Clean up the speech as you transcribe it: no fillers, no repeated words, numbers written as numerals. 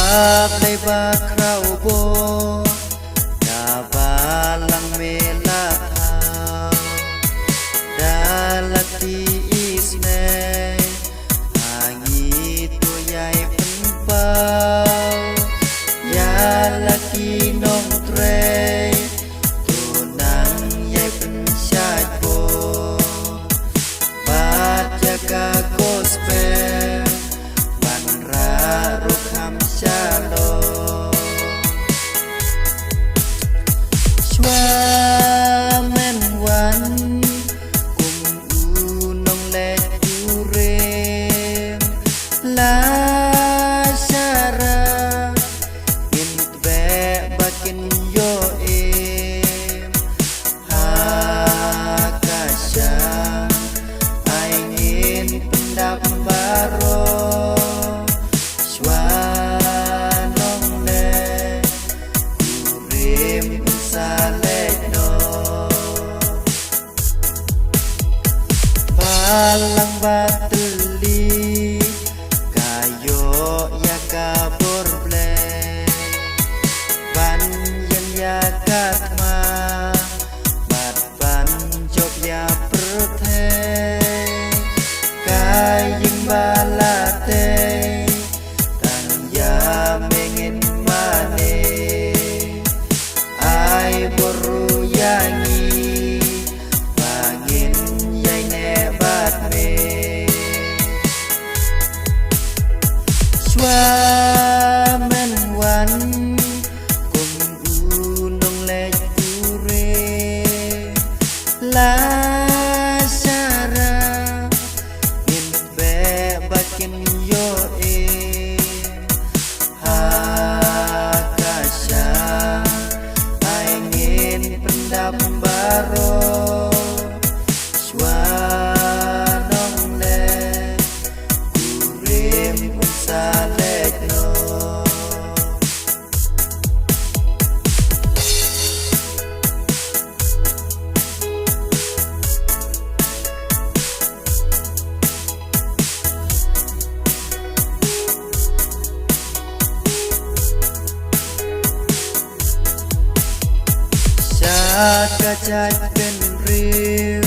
play ba krau bo da ba lang me la da la ti is ne angi tu yai pen pau ya la ki nong tre tu nang yai pen shai bo ba jaga gospel Shalom Shwa men wan Kum unong le jurem La syara In tbe bakin yo em Hakasya Aingin pendap baro Alang bateli kayo ya kabur ble ban yang ya katma bat ban job ya perthe kaying balate tan ya mengin mane ai boru yangi Shwa men wan Kum unong le jure La syara Min be bakin yo Hakasya Aingin pendam baro Shwa Kacak ken riu